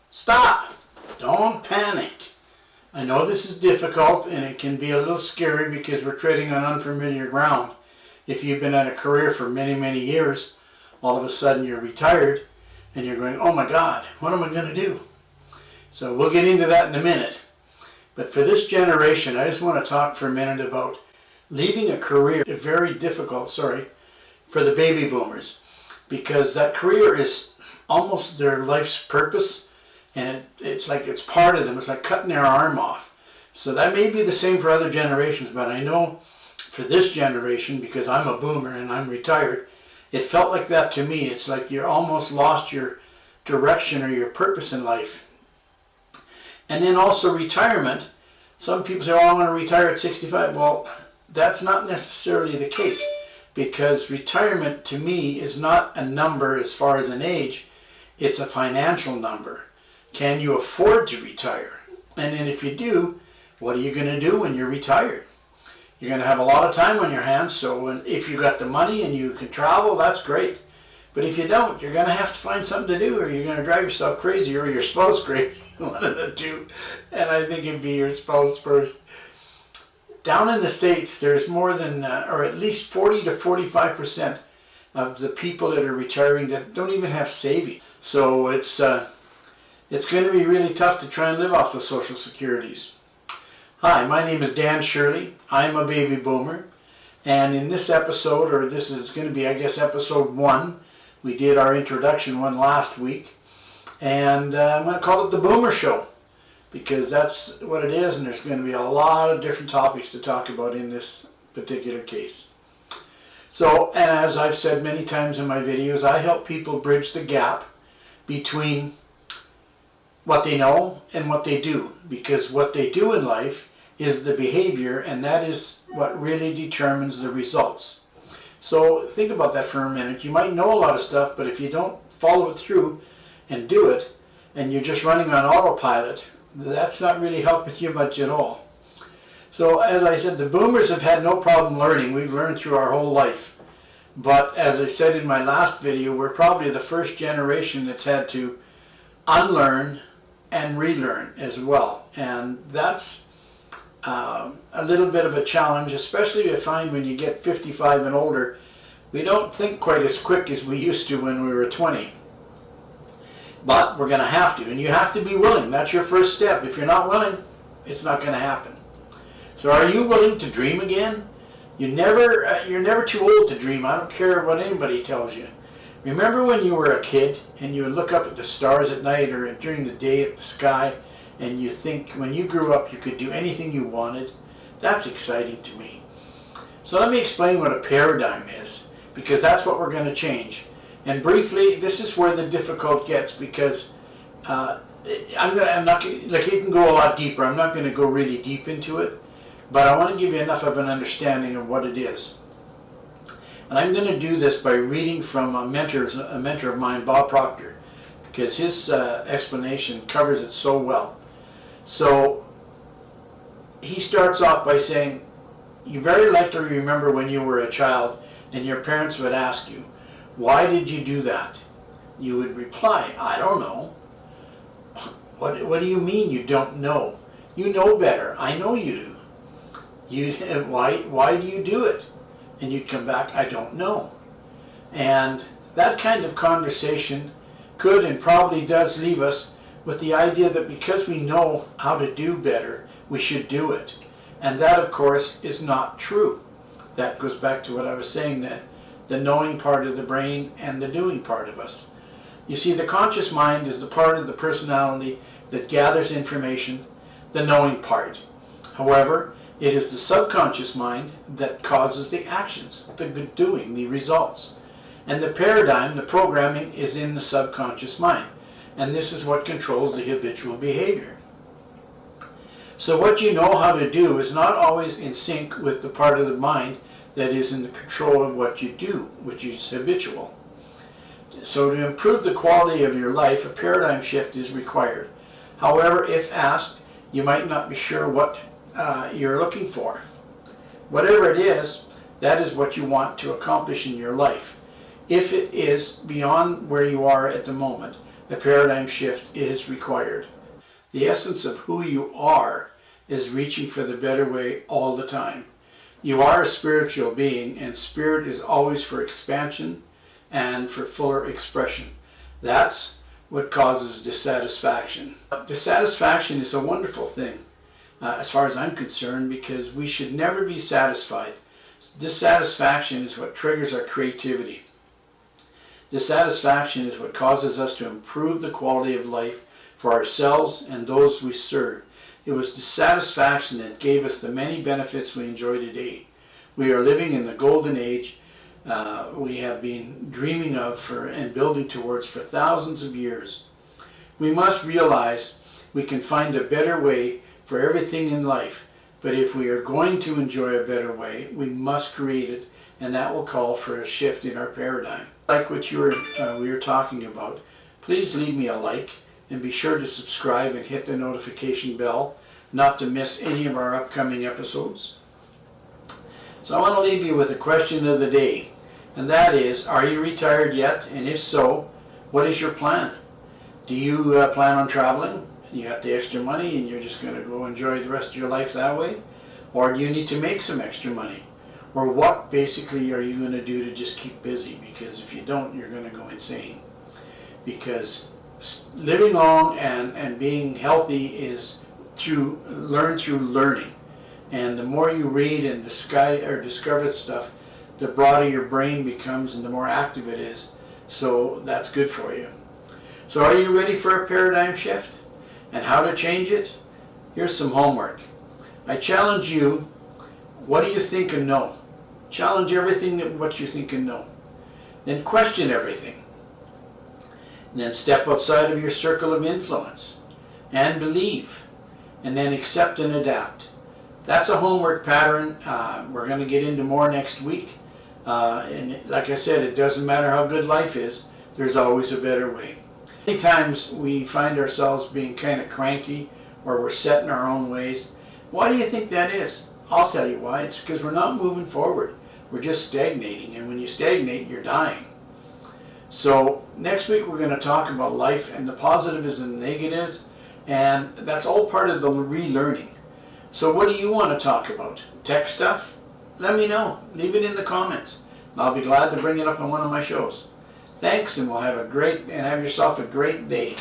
Stop! Don't panic. I know this is difficult and it can be a little scary because we're treading on unfamiliar ground. If you've been at a career for many, many years, all of a sudden you're retired and you're going, oh my God, what am I going to do? So we'll get into that in a minute. But for this generation, I just want to talk for a minute about leaving a career, very difficult, for the baby boomers, because that career is almost their life's purpose, and it's like it's part of them. It's like cutting their arm off. So that may be the same for other generations, but I know for this generation, because I'm a boomer and I'm retired, it felt like that to me. It's like you almost lost your direction or your purpose in life. And then also retirement. Some people say, oh, I want to retire at 65. Well, that's not necessarily the case, because retirement to me is not a number as far as an age. It's a financial number. Can you afford to retire? And then if you do, what are you going to do when you're retired? You're going to have a lot of time on your hands, so if you got the money and you can travel, that's great. But if you don't, you're going to have to find something to do, or you're going to drive yourself crazy, or your spouse crazy, one of the two. And I think it'd be your spouse first. Down in the States, there's more than, or at least 40 to 45% of the people that are retiring that don't even have savings. So it's going to be really tough to try and live off the Social Securities. Hi, my name is danhshirley. I'm a baby boomer. And in this episode, or this is going to be, I guess, episode 1, we did our introduction one last week. And I'm going to call it the Boomer Show, because that's what it is, and there's going to be a lot of different topics to talk about in this particular case. So, and as I've said many times in my videos, I help people bridge the gap between what they know and what they do, because what they do in life is the behavior, and that is what really determines the results. So think about that for a minute. You might know a lot of stuff, but if you don't follow it through and do it, and you're just running on autopilot, that's not really helping you much at all. So as I said, the boomers have had no problem learning. We've learned through our whole life. But as I said in my last video, we're probably the first generation that's had to unlearn and relearn as well. And that's a little bit of a challenge, especially I find when you get 55 and older, we don't think quite as quick as we used to when we were 20. But we're going to have to, and you have to be willing. That's your first step. If you're not willing, it's not going to happen. So are you willing to dream again? You're never too old to dream. I don't care what anybody tells you. Remember when you were a kid and you would look up at the stars at night or during the day at the sky, and you think when you grew up you could do anything you wanted? That's exciting to me. So let me explain what a paradigm is, because that's what we're going to change. And briefly, this is where the difficult gets, because it can go a lot deeper. I'm not going to go really deep into it, but I want to give you enough of an understanding of what it is. And I'm going to do this by reading from a mentor of mine, Bob Proctor, because his explanation covers it so well. So he starts off by saying, you very likely remember when you were a child and your parents would ask you, why did you do that? You would reply, I don't know. What do you mean you don't know? You know better. I know you do. Why do you do it? And you'd come back, I don't know. And that kind of conversation could and probably does leave us with the idea that because we know how to do better, we should do it. And that, of course, is not true. That goes back to what I was saying, that the knowing part of the brain and the doing part of us. You see, the conscious mind is the part of the personality that gathers information, the knowing part. However, it is the subconscious mind that causes the actions, the good doing, the results. And the paradigm, the programming, is in the subconscious mind. And this is what controls the habitual behavior. So what you know how to do is not always in sync with the part of the mind that is in the control of what you do, which is habitual. So to improve the quality of your life, a paradigm shift is required. However, if asked, you might not be sure what you're looking for. Whatever it is, that is what you want to accomplish in your life. If it is beyond where you are at the moment, a paradigm shift is required. The essence of who you are is reaching for the better way all the time. You are a spiritual being, and spirit is always for expansion and for fuller expression. That's what causes dissatisfaction. Dissatisfaction is a wonderful thing, as far as I'm concerned, because we should never be satisfied. Dissatisfaction is what triggers our creativity. Dissatisfaction is what causes us to improve the quality of life for ourselves and those we serve. It was dissatisfaction that gave us the many benefits we enjoy today. We are living in the golden age we have been dreaming of and building towards for thousands of years. We must realize we can find a better way for everything in life, but if we are going to enjoy a better way, we must create it, and that will call for a shift in our paradigm. Like what we were talking about, please leave me a like and be sure to subscribe and hit the notification bell not to miss any of our upcoming episodes. So I want to leave you with a question of the day, and that is, are you retired yet? And if so, what is your plan? Do you plan on traveling? You got the extra money and you're just going to go enjoy the rest of your life that way? Or do you need to make some extra money? Or what basically are you going to do to just keep busy? Because if you don't, you're going to go insane. Because living long and being healthy is learned through learning. And the more you read and discover stuff, the broader your brain becomes and the more active it is. So that's good for you. So are you ready for a paradigm shift? And how to change it? Here's some homework. I challenge you, what do you think and know? Challenge everything that what you think and know. Then question everything. And then step outside of your circle of influence. And believe. And then accept and adapt. That's a homework pattern. We're going to get into more next week. And like I said, it doesn't matter how good life is, there's always a better way. Many times we find ourselves being kind of cranky or we're set in our own ways. Why do you think that is? I'll tell you why. It's because we're not moving forward. We're just stagnating, and when you stagnate, you're dying. So next week we're going to talk about life and the positives and the negatives, and that's all part of the relearning. So what do you want to talk about? Tech stuff? Let me know. Leave it in the comments. And I'll be glad to bring it up on one of my shows. Thanks, and have yourself a great day.